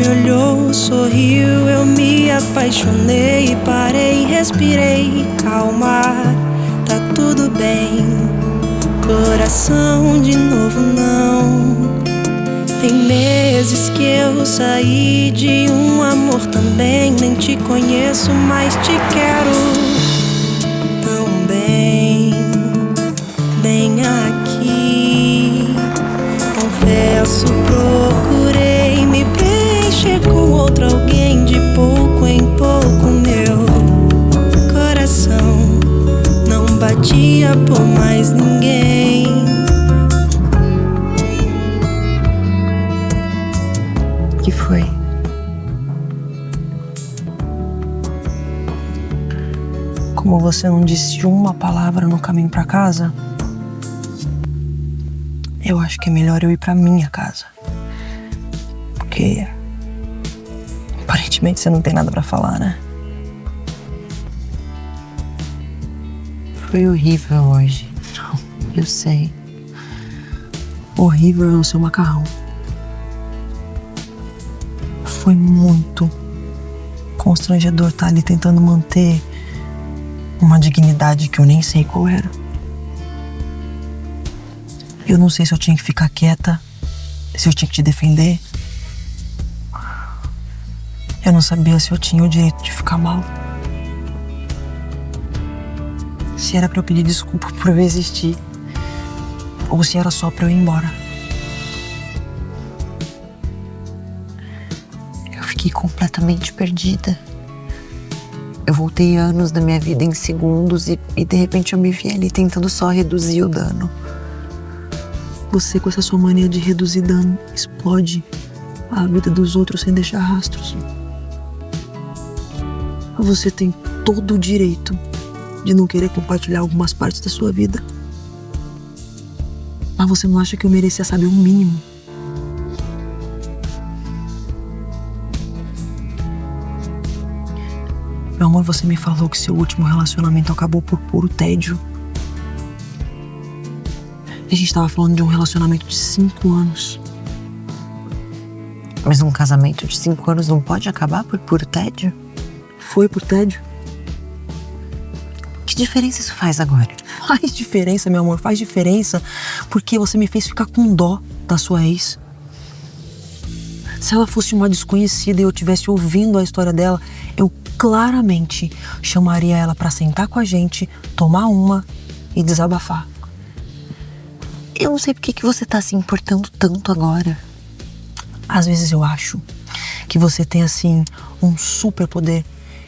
me olhou, sorriu, eu me apaixonei. Parei, respirei, calma, tá tudo bem. Coração de novo não. Tem meses que eu saí de um amor também. Nem te conheço, mas te quero tão bem. Bem aqui, confesso, procurei me preencher com outro alguém. De pouco em pouco meu coração não batia por mais ninguém. O que foi? Como você não disse uma palavra no caminho pra casa, eu acho que é melhor eu ir pra minha casa. Porque aparentemente você não tem nada pra falar, né? Foi horrível hoje. Eu sei. Horrível é o seu macarrão. Foi muito constrangedor estar ali tentando manter uma dignidade que eu nem sei qual era. Eu não sei se eu tinha que ficar quieta, se eu tinha que te defender. Eu não sabia se eu tinha o direito de ficar mal. Se era pra eu pedir desculpa por eu existir, ou se era só pra eu ir embora. Eu fiquei completamente perdida. Eu voltei anos da minha vida em segundos e de repente eu me vi ali tentando só reduzir o dano. Você, com essa sua mania de reduzir dano, explode a vida dos outros sem deixar rastros. Você tem todo o direito de não querer compartilhar algumas partes da sua vida. Mas você não acha que eu merecia saber o mínimo? Meu amor, você me falou que seu último relacionamento acabou por puro tédio. A gente tava falando de um relacionamento de 5 anos. Mas um casamento de 5 anos não pode acabar por puro tédio? Foi por tédio? Que diferença isso faz agora? Faz diferença, meu amor, faz diferença porque você me fez ficar com dó da sua ex. Se ela fosse uma desconhecida e eu estivesse ouvindo a história dela, eu claramente chamaria ela pra sentar com a gente, tomar uma e desabafar. Eu não sei por que você tá se importando tanto agora. Às vezes eu acho que você tem, assim, um superpoder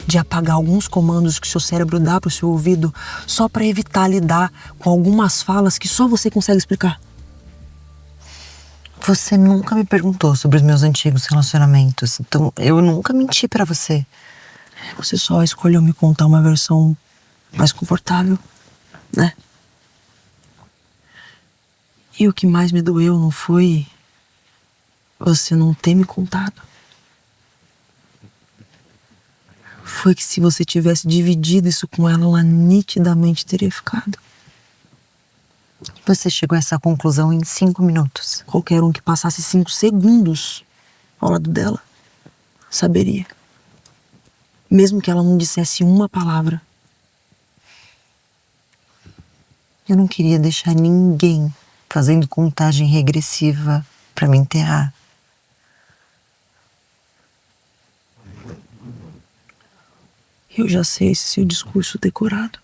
de apagar alguns comandos que seu cérebro dá pro seu ouvido só pra evitar lidar com algumas falas que só você consegue explicar. Você nunca me perguntou sobre os meus antigos relacionamentos, então eu nunca menti pra você. Você só escolheu me contar uma versão mais confortável, né? E o que mais me doeu não foi você não ter me contado. Foi que se você tivesse dividido isso com ela, ela nitidamente teria ficado. Você chegou a essa conclusão em 5 minutos. Qualquer um que passasse 5 segundos ao lado dela saberia. Mesmo que ela não dissesse uma palavra. Eu não queria deixar ninguém fazendo contagem regressiva pra me enterrar. Eu já sei esse seu discurso decorado.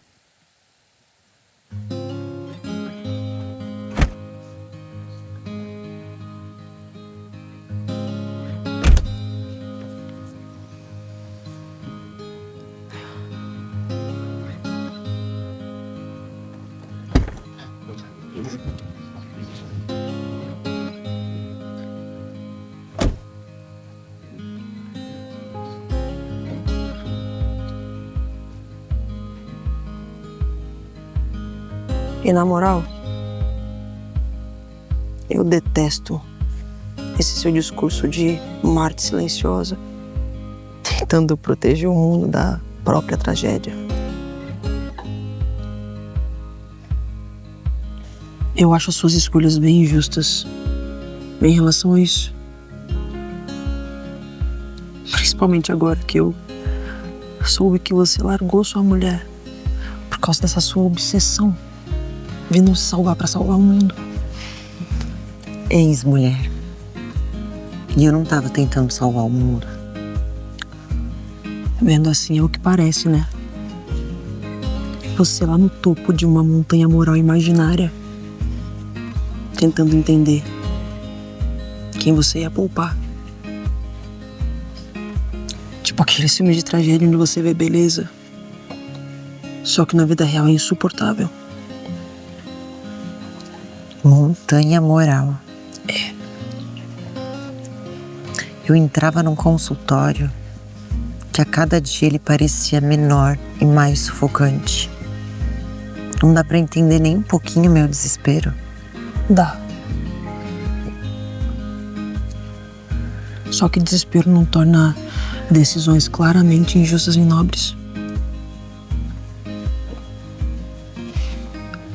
E na moral, eu detesto esse seu discurso de Marte silenciosa, tentando proteger o mundo da própria tragédia. Eu acho as suas escolhas bem injustas em relação a isso. Principalmente agora que eu soube que você largou sua mulher por causa dessa sua obsessão, vindo se salvar pra salvar o mundo. Ex-mulher. E eu não tava tentando salvar o mundo. Vendo assim é o que parece, né? Você lá no topo de uma montanha moral imaginária, tentando entender quem você ia poupar. Tipo aquele filme de tragédia onde você vê beleza, só que na vida real é insuportável. Montanha moral. Eu entrava num consultório que a cada dia ele parecia menor e mais sufocante. Não dá pra entender nem um pouquinho meu desespero. Dá. Só que desespero não torna decisões claramente injustas e nobres.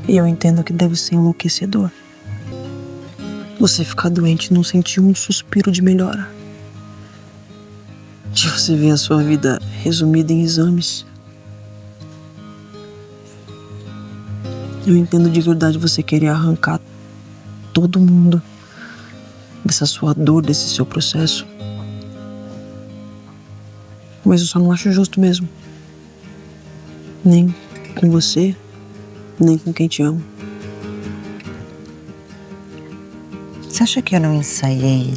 E eu entendo que deve ser enlouquecedor você ficar doente e não sentir um suspiro de melhora. De você ver a sua vida resumida em exames. Eu entendo de verdade você querer arrancar todo mundo dessa sua dor, desse seu processo. Mas eu só não acho justo mesmo. Nem com você, nem com quem te ama. Você acha que eu não ensaiei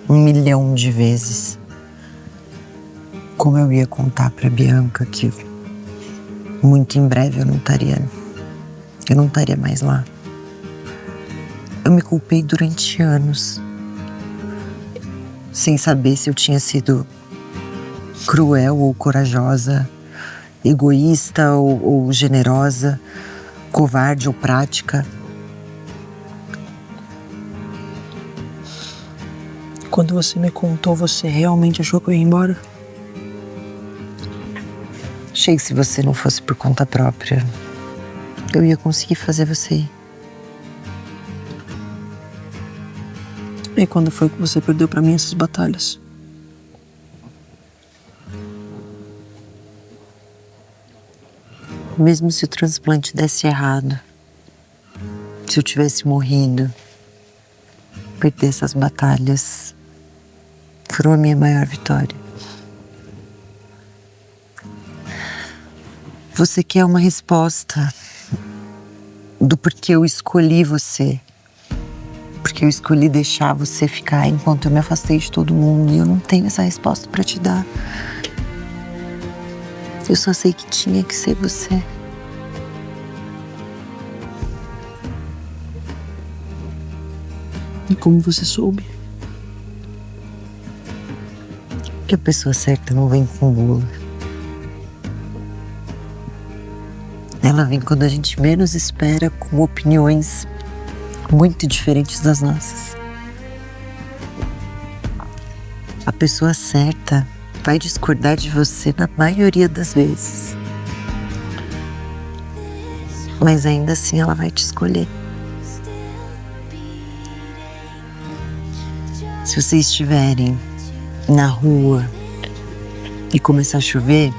1.000.000 de vezes como eu ia contar pra Bianca que muito em breve eu não estaria mais lá? Eu me culpei durante anos, sem saber se eu tinha sido cruel ou corajosa, egoísta ou generosa, covarde ou prática. Quando você me contou, você realmente achou que eu ia embora? Achei que se você não fosse por conta própria, eu ia conseguir fazer você ir. E quando foi que você perdeu pra mim essas batalhas? Mesmo se o transplante desse errado, se eu tivesse morrido, perder essas batalhas foram a minha maior vitória. Você quer uma resposta do porquê eu escolhi você. Porque eu escolhi deixar você ficar enquanto eu me afastei de todo mundo. E eu não tenho essa resposta pra te dar. Eu só sei que tinha que ser você. E como você soube? Que a pessoa certa não vem com bula. Ela vem quando a gente menos espera, com opiniões muito diferentes das nossas. A pessoa certa vai discordar de você na maioria das vezes. Mas ainda assim ela vai te escolher. Se vocês estiverem na rua e começar a chover,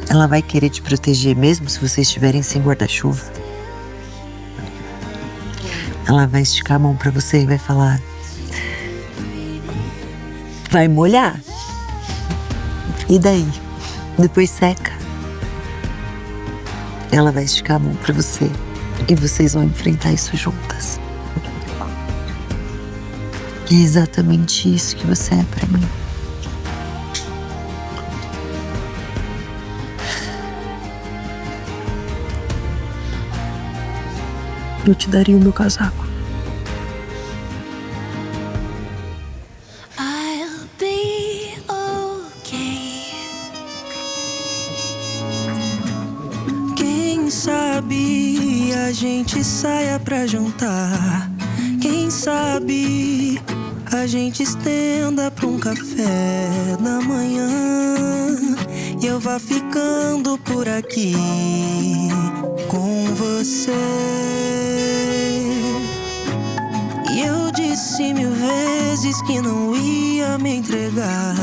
ela vai querer te proteger mesmo se vocês estiverem sem guarda-chuva. Ela vai esticar a mão pra você e vai falar: vai molhar? E daí? Depois seca. Ela vai esticar a mão pra você e vocês vão enfrentar isso juntas. E é exatamente isso que você é pra mim. Eu te daria o meu casaco. I'll be okay. Quem sabe a gente saia pra jantar. Quem sabe a gente estenda pra um café da manhã. E eu vá ficando por aqui com você. E eu disse 1000 vezes vezes que não ia me entregar,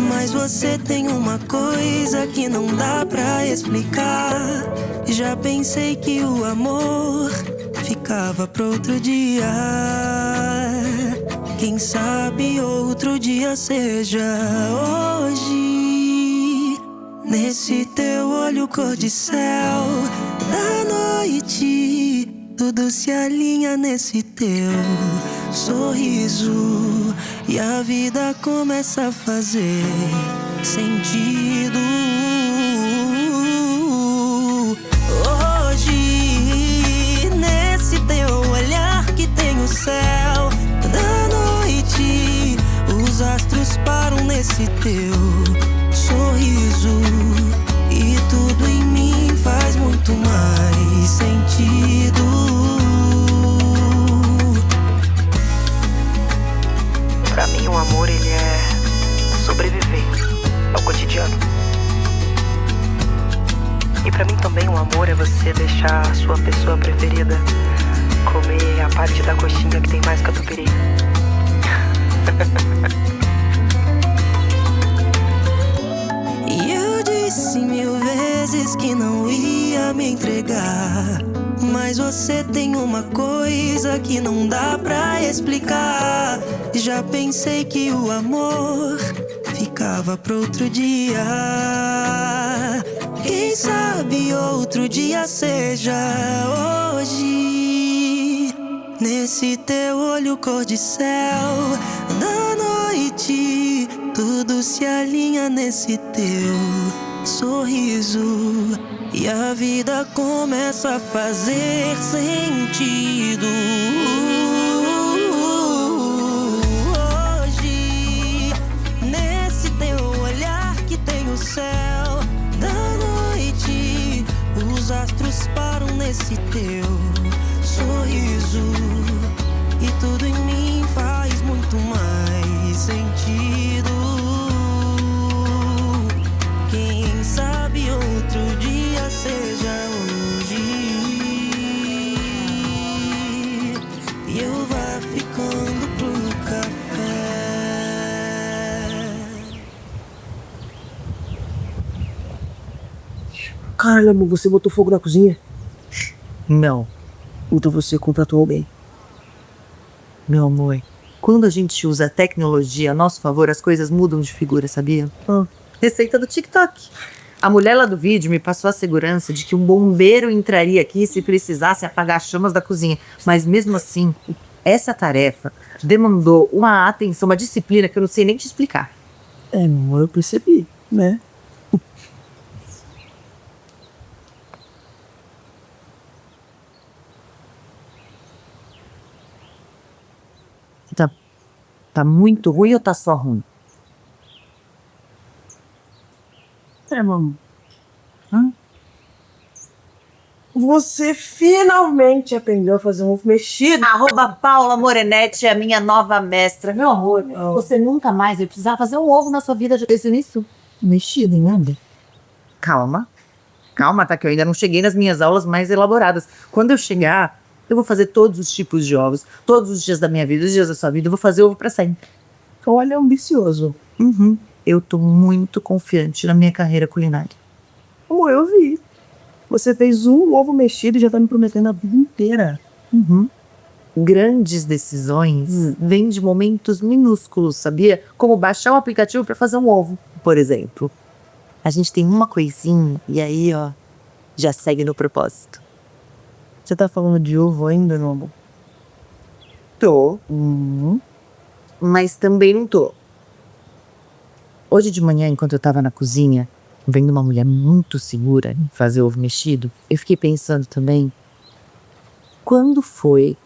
mas você tem uma coisa que não dá pra explicar. Já pensei que o amor ficava pro outro dia. Quem sabe outro dia seja hoje. Nesse teu olho cor de céu da noite, tudo se alinha nesse teu sorriso e a vida começa a fazer sentido. Hoje, nesse teu olhar que tem o céu da noite, os astros param nesse teu sorriso e tudo em mim faz muito mais sentido. Pra mim o amor, ele é sobreviver ao cotidiano. E pra mim também o amor é você deixar a sua pessoa preferida comer a parte da coxinha que tem mais catupiry. E eu disse 1000 vezes que não ia me entregar, mas você tem uma coisa que não dá pra explicar. Já pensei que o amor ficava pro outro dia. Quem sabe outro dia seja hoje. Nesse teu olho cor de céu da noite, tudo se alinha nesse teu sorriso e a vida começa a fazer sentido. Hoje, nesse teu olhar que tem o céu da noite, os astros param nesse teu sorriso e tudo em mim faz muito mais sentido. Quem sabe outro dia seja hoje e eu vá ficando pro café. Carla, amor, você botou fogo na cozinha? Não. Então você contratou alguém. Meu amor, quando a gente usa a tecnologia a nosso favor, as coisas mudam de figura, sabia? Receita do TikTok. A mulher lá do vídeo me passou a segurança de que um bombeiro entraria aqui se precisasse apagar as chamas da cozinha. Mas mesmo assim, essa tarefa demandou uma atenção, uma disciplina que eu não sei nem te explicar. É, amor, eu percebi, né? Tá muito ruim ou tá só ruim? É, mamãe. Você finalmente aprendeu a fazer um ovo mexido. @Paula Morenetti é a minha nova mestra. Meu amor, você nunca mais vai precisar fazer um ovo na sua vida. Já pensou nisso? Mexido, hein, nada? Calma. Calma, tá? Que eu ainda não cheguei nas minhas aulas mais elaboradas. Quando eu chegar, eu vou fazer todos os tipos de ovos. Todos os dias da minha vida, os dias da sua vida. Eu vou fazer ovo pra sempre. Olha, ambicioso. Eu tô muito confiante na minha carreira culinária. Amor, eu vi. Você fez um ovo mexido e já tá me prometendo a vida inteira. Grandes decisões vêm de momentos minúsculos, sabia? Como baixar um aplicativo pra fazer um ovo, por exemplo. A gente tem uma coisinha e aí, ó, já segue no propósito. Você tá falando de ovo ainda, meu amor? Tô. Mas também não tô. Hoje de manhã, enquanto eu tava na cozinha, vendo uma mulher muito segura em fazer ovo mexido, eu fiquei pensando também, quando foi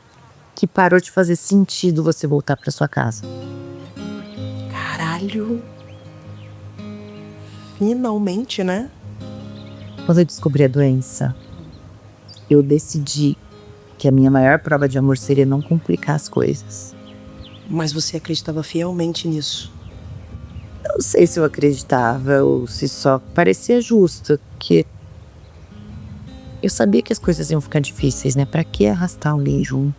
que parou de fazer sentido você voltar pra sua casa? Caralho. Finalmente, né? Quando eu descobri a doença, eu decidi que a minha maior prova de amor seria não complicar as coisas. Mas você acreditava fielmente nisso. Não sei se eu acreditava ou se só parecia justo, que eu sabia que as coisas iam ficar difíceis, né? Pra que arrastar alguém junto?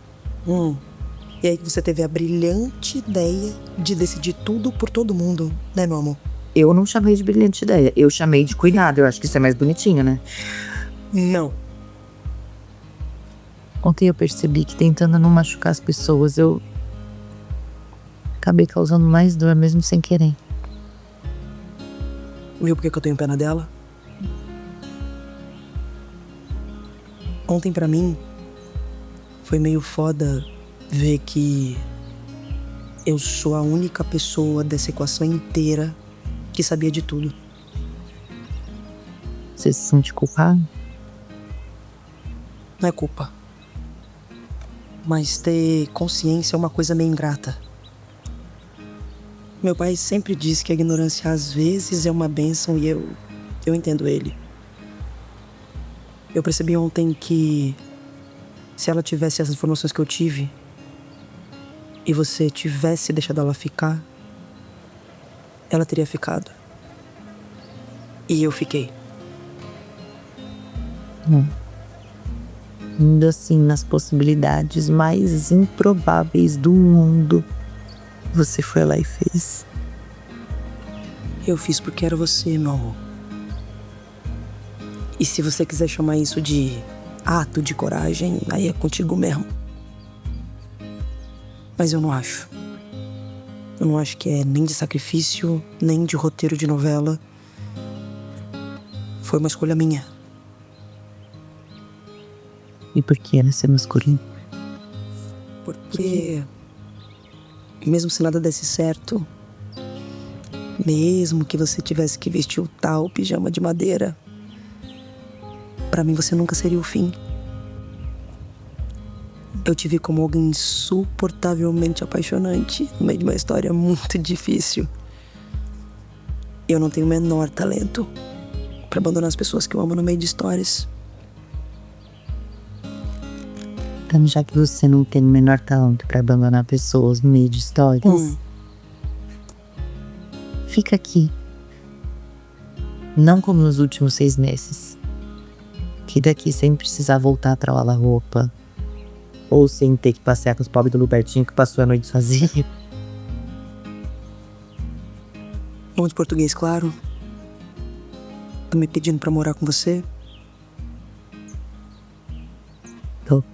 E E aí que você teve a brilhante ideia de decidir tudo por todo mundo, né, meu amor? Eu não chamei de brilhante ideia, eu chamei de cuidado. Eu acho que isso é mais bonitinho, né? Não. Ontem eu percebi que tentando não machucar as pessoas, eu acabei causando mais dor mesmo sem querer. Viu por que eu tenho pena dela? Ontem pra mim foi meio foda ver que eu sou a única pessoa dessa equação inteira que sabia de tudo. Você se sente culpado? Não é culpa. Mas ter consciência é uma coisa meio ingrata. Meu pai sempre disse que a ignorância às vezes é uma bênção e eu entendo ele. Eu percebi ontem que se ela tivesse as informações que eu tive e você tivesse deixado ela ficar, ela teria ficado. E eu fiquei. Indo assim nas possibilidades mais improváveis do mundo, você foi lá e fez. Eu fiz porque era você, meu amor. E se você quiser chamar isso de ato de coragem, aí é contigo mesmo. Mas eu não acho. Eu não acho que é nem de sacrifício, nem de roteiro de novela. Foi uma escolha minha. E por que era ser masculino? Porque mesmo se nada desse certo, mesmo que você tivesse que vestir o tal pijama de madeira, pra mim você nunca seria o fim. Eu te vi como alguém insuportavelmente apaixonante no meio de uma história muito difícil. Eu não tenho o menor talento pra abandonar as pessoas que eu amo no meio de histórias. Então, já que você não tem o menor talento pra abandonar pessoas no meio de histórias, fica aqui. Não como nos últimos 6 meses. Que daqui sem precisar voltar pra lavar roupa. Ou sem ter que passear com os pobres do Lubertinho que passou a noite sozinho. Bom de português, claro. Tô me pedindo pra morar com você. Tô.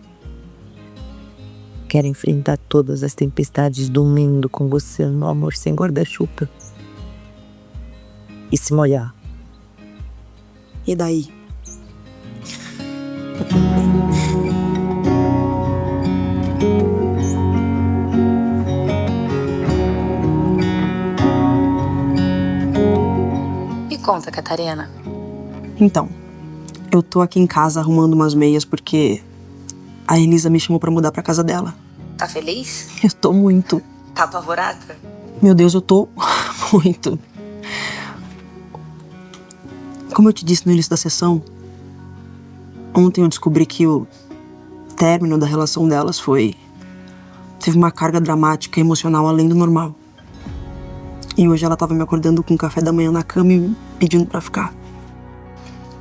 Quero enfrentar todas as tempestades do mundo com você, meu amor, sem guarda-chuva. E se molhar. E daí? Me conta, Catarina. Então, eu tô aqui em casa arrumando umas meias porque a Elisa me chamou pra mudar pra casa dela. Tá feliz? Eu tô muito. Tá apavorada? Meu Deus, eu tô muito. Como eu te disse no início da sessão, ontem eu descobri que o término da relação delas teve uma carga dramática e emocional além do normal. E hoje ela tava me acordando com café da manhã na cama e me pedindo pra ficar.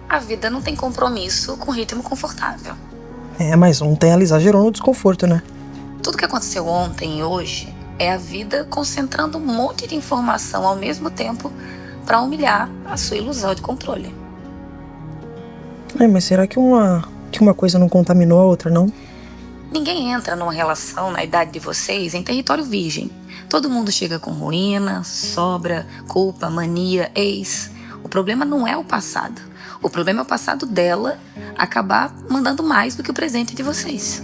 A vida não tem compromisso com ritmo confortável. É, mas ontem ela exagerou no desconforto, né? Tudo que aconteceu ontem e hoje é a vida concentrando um monte de informação ao mesmo tempo pra humilhar a sua ilusão de controle. É, mas será que uma coisa não contaminou a outra, não? Ninguém entra numa relação na idade de vocês em território virgem. Todo mundo chega com ruína, sobra, culpa, mania, ex. O problema não é o passado. O problema é o passado dela acabar mandando mais do que o presente de vocês.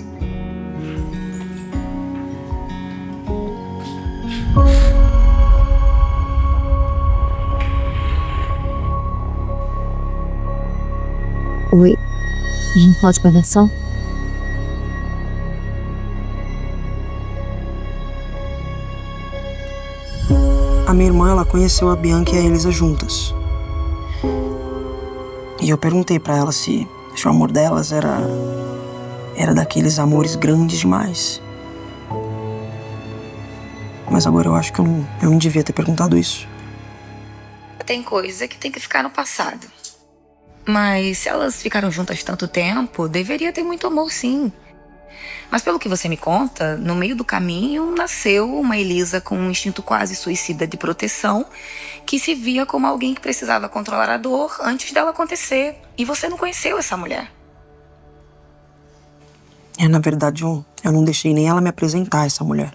Oi, pode conversar? A minha irmã, ela conheceu a Bianca e a Elisa juntas. E eu perguntei pra ela se o amor delas era daqueles amores grandes demais. Mas agora eu acho que eu não devia ter perguntado isso. Tem coisa que tem que ficar no passado. Mas se elas ficaram juntas tanto tempo, deveria ter muito amor, sim. Mas pelo que você me conta, no meio do caminho nasceu uma Elisa com um instinto quase suicida de proteção, que se via como alguém que precisava controlar a dor antes dela acontecer. E você não conheceu essa mulher. Na verdade, eu não deixei nem ela me apresentar essa mulher.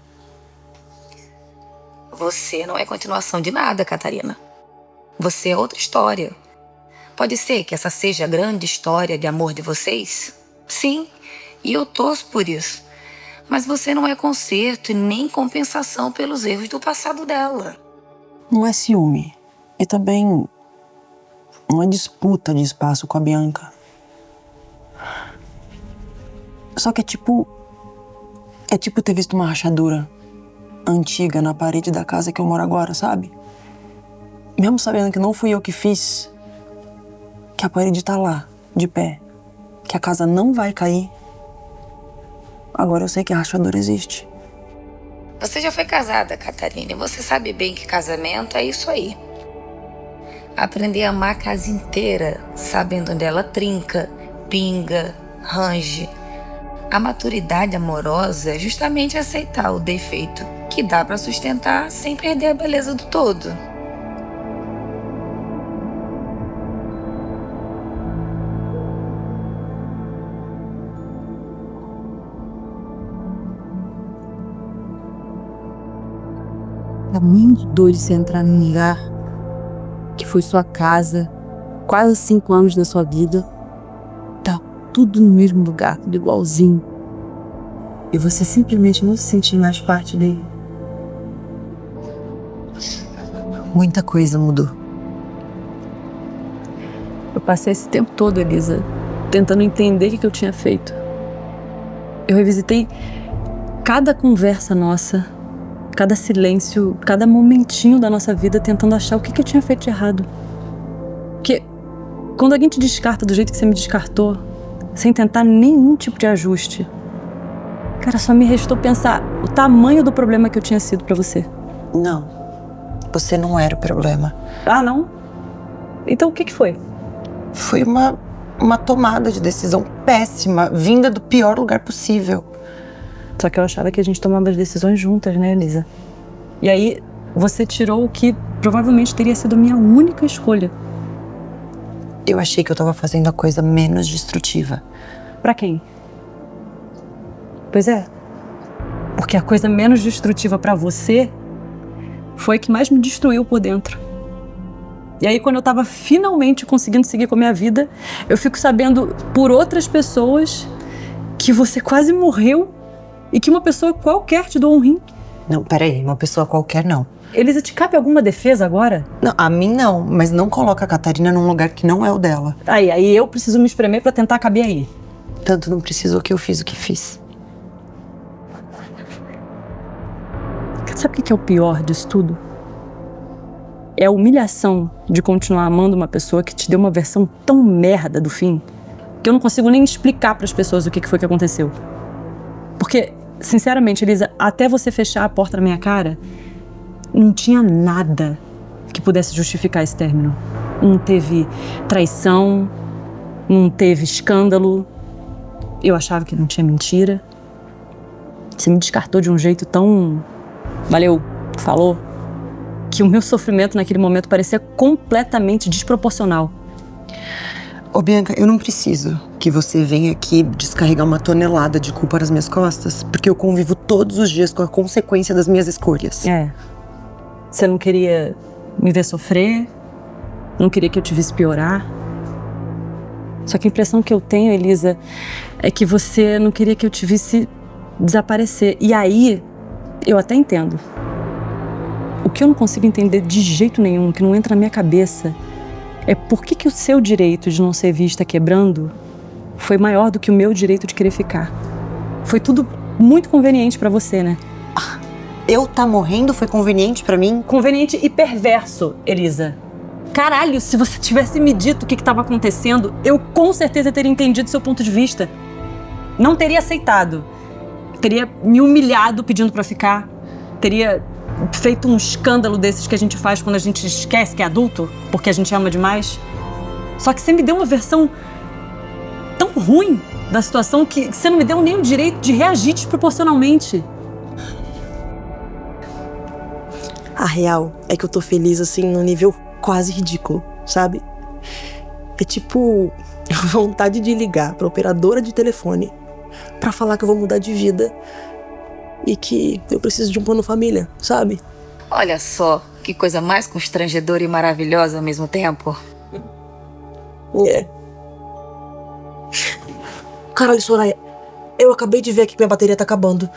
Você não é continuação de nada, Catarina. Você é outra história. Pode ser que essa seja a grande história de amor de vocês? Sim, e eu torço por isso. Mas você não é conserto e nem compensação pelos erros do passado dela. Não é ciúme. E também não é disputa de espaço com a Bianca. Só que é tipo ter visto uma rachadura antiga na parede da casa que eu moro agora, sabe? Mesmo sabendo que não fui eu que fiz, que a parede tá lá, de pé, que a casa não vai cair. Agora eu sei que a rachadura existe. Você já foi casada, Catarina, e você sabe bem que casamento é isso aí. Aprender a amar a casa inteira, sabendo onde ela trinca, pinga, range. A maturidade amorosa é justamente aceitar o defeito que dá pra sustentar sem perder a beleza do todo. Tá muito doido você entrar num lugar que foi sua casa, quase 5 anos da sua vida. Tá tudo no mesmo lugar, tudo igualzinho. E você simplesmente não se sentir mais parte dele. Muita coisa mudou. Eu passei esse tempo todo, Elisa, tentando entender o que eu tinha feito. Eu revisitei cada conversa nossa, cada silêncio, cada momentinho da nossa vida, tentando achar o que eu tinha feito de errado. Porque quando alguém te descarta do jeito que você me descartou, sem tentar nenhum tipo de ajuste, cara, só me restou pensar o tamanho do problema que eu tinha sido pra você. Não, você não era o problema. Ah, não? Então o que foi? Foi uma tomada de decisão péssima, vinda do pior lugar possível. Só que eu achava que a gente tomava as decisões juntas, né, Elisa? E aí você tirou o que provavelmente teria sido a minha única escolha. Eu achei que eu tava fazendo a coisa menos destrutiva. Pra quem? Pois é. Porque a coisa menos destrutiva pra você foi a que mais me destruiu por dentro. E aí, quando eu tava finalmente conseguindo seguir com a minha vida, eu fico sabendo por outras pessoas que você quase morreu e que uma pessoa qualquer te doou um rim. Não, peraí, uma pessoa qualquer não. Elisa, te cabe alguma defesa agora? Não, a mim não, mas não coloca a Catarina num lugar que não é o dela. Aí eu preciso me espremer pra tentar caber aí. Tanto não precisou que eu fiz o que fiz. Sabe o que é o pior disso tudo? É a humilhação de continuar amando uma pessoa que te deu uma versão tão merda do fim que eu não consigo nem explicar pras pessoas o que foi que aconteceu. Porque, sinceramente, Elisa, até você fechar a porta na minha cara, não tinha nada que pudesse justificar esse término. Não teve traição, não teve escândalo. Eu achava que não tinha mentira. Você me descartou de um jeito tão... Valeu, falou. Que o meu sofrimento naquele momento parecia completamente desproporcional. Ô, Bianca, eu não preciso que você venha aqui descarregar uma tonelada de culpa nas minhas costas, porque eu convivo todos os dias com a consequência das minhas escolhas. Você não queria me ver sofrer, não queria que eu te visse piorar. Só que a impressão que eu tenho, Elisa, é que você não queria que eu te visse desaparecer. E aí, eu até entendo. O que eu não consigo entender de jeito nenhum, que não entra na minha cabeça, é por que o seu direito de não ser vista quebrando foi maior do que o meu direito de querer ficar. Foi tudo muito conveniente pra você, né? Eu tá morrendo foi conveniente pra mim? Conveniente e perverso, Elisa. Caralho, se você tivesse me dito o que estava acontecendo, eu com certeza teria entendido seu ponto de vista. Não teria aceitado. Teria me humilhado pedindo pra ficar. Teria feito um escândalo desses que a gente faz quando a gente esquece que é adulto, porque a gente ama demais. Só que você me deu uma versão tão ruim da situação que você não me deu nem o direito de reagir desproporcionalmente. A real é que eu tô feliz, assim, num nível quase ridículo, sabe? É tipo vontade de ligar pra operadora de telefone pra falar que eu vou mudar de vida e que eu preciso de um plano família, sabe? Olha só, que coisa mais constrangedora e maravilhosa ao mesmo tempo. É. Caralho, Soraya, eu acabei de ver aqui que minha bateria tá acabando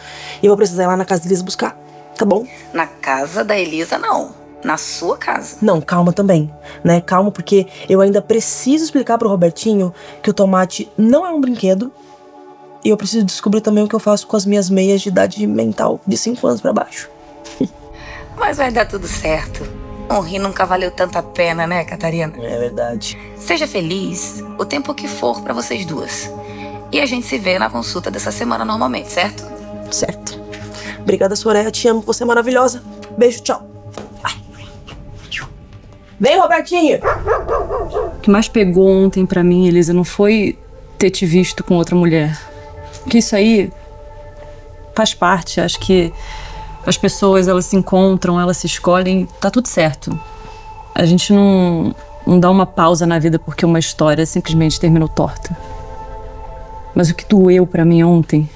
e eu vou precisar ir lá na casa deles buscar, tá bom? Na casa da Elisa, não. Na sua casa. Não, calma também, né? Calma, porque eu ainda preciso explicar pro Robertinho que o tomate não é um brinquedo e eu preciso descobrir também o que eu faço com as minhas meias de idade mental de 5 anos pra baixo. Mas vai dar tudo certo. Um rir nunca valeu tanta pena, né, Catarina? É verdade. Seja feliz o tempo que for pra vocês duas. E a gente se vê na consulta dessa semana normalmente, certo? Certo. Obrigada, Soraya. Te amo. Você é maravilhosa. Beijo, tchau. Vem, Robertinho! O que mais pegou ontem pra mim, Elisa, não foi ter te visto com outra mulher. Porque isso aí faz parte. Acho que as pessoas, elas se encontram, elas se escolhem, tá tudo certo. A gente não dá uma pausa na vida porque uma história simplesmente terminou torta. Mas o que doeu pra mim ontem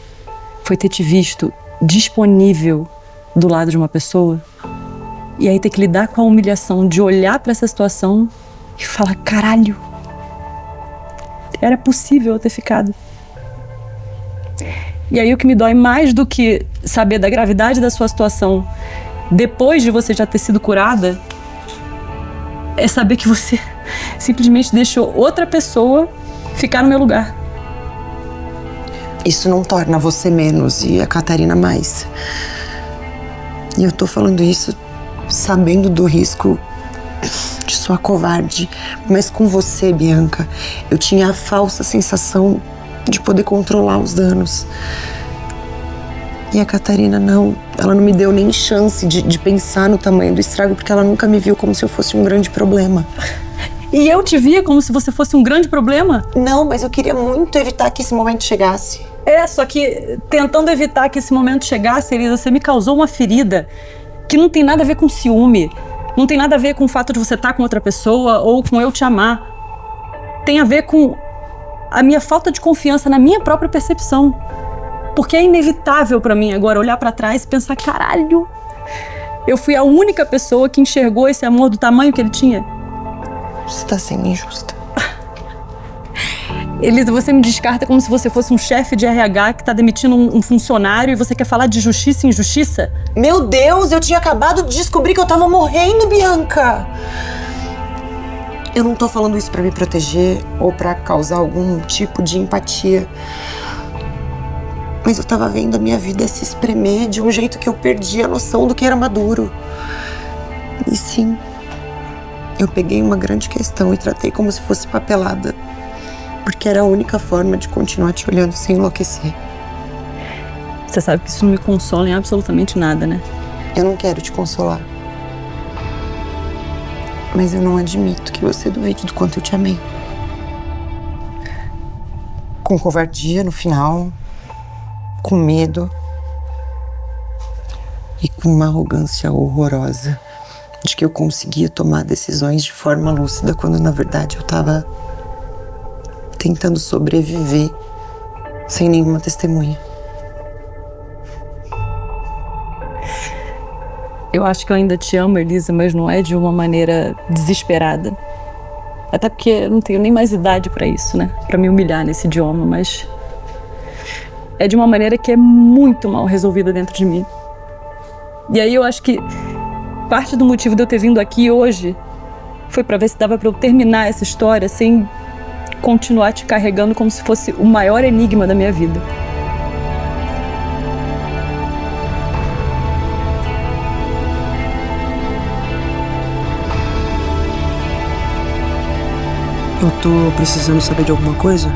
foi ter te visto disponível do lado de uma pessoa e aí ter que lidar com a humilhação de olhar pra essa situação e falar, caralho, era possível eu ter ficado. E aí o que me dói mais do que saber da gravidade da sua situação depois de você já ter sido curada é saber que você simplesmente deixou outra pessoa ficar no meu lugar. Isso não torna você menos e a Catarina mais. E eu tô falando isso sabendo do risco de soar covarde. Mas com você, Bianca, eu tinha a falsa sensação de poder controlar os danos. E a Catarina não. Ela não me deu nem chance de pensar no tamanho do estrago, porque ela nunca me viu como se eu fosse um grande problema. E eu te via como se você fosse um grande problema? Não, mas eu queria muito evitar que esse momento chegasse. Só que tentando evitar que esse momento chegasse, Elisa, você me causou uma ferida que não tem nada a ver com ciúme, não tem nada a ver com o fato de você estar com outra pessoa ou com eu te amar. Tem a ver com a minha falta de confiança na minha própria percepção. Porque é inevitável pra mim agora olhar pra trás e pensar, caralho, eu fui a única pessoa que enxergou esse amor do tamanho que ele tinha. Você tá sendo injusta. Elisa, você me descarta como se você fosse um chefe de RH que tá demitindo um funcionário e você quer falar de justiça e injustiça? Meu Deus, eu tinha acabado de descobrir que eu tava morrendo, Bianca! Eu não tô falando isso pra me proteger ou pra causar algum tipo de empatia. Mas eu tava vendo a minha vida se espremer de um jeito que eu perdi a noção do que era maduro. E sim, eu peguei uma grande questão e tratei como se fosse papelada. Porque era a única forma de continuar te olhando sem enlouquecer. Você sabe que isso não me consola em absolutamente nada, né? Eu não quero te consolar. Mas eu não admito que você duvide do quanto eu te amei. Com covardia no final, com medo e com uma arrogância horrorosa de que eu conseguia tomar decisões de forma lúcida quando na verdade eu tava tentando sobreviver sem nenhuma testemunha. Eu acho que eu ainda te amo, Elisa, mas não é de uma maneira desesperada. Até porque eu não tenho nem mais idade pra isso, né? Pra me humilhar nesse idioma, mas é de uma maneira que é muito mal resolvida dentro de mim. E aí eu acho que parte do motivo de eu ter vindo aqui hoje foi pra ver se dava pra eu terminar essa história sem continuar te carregando como se fosse o maior enigma da minha vida. Eu tô precisando saber de alguma coisa?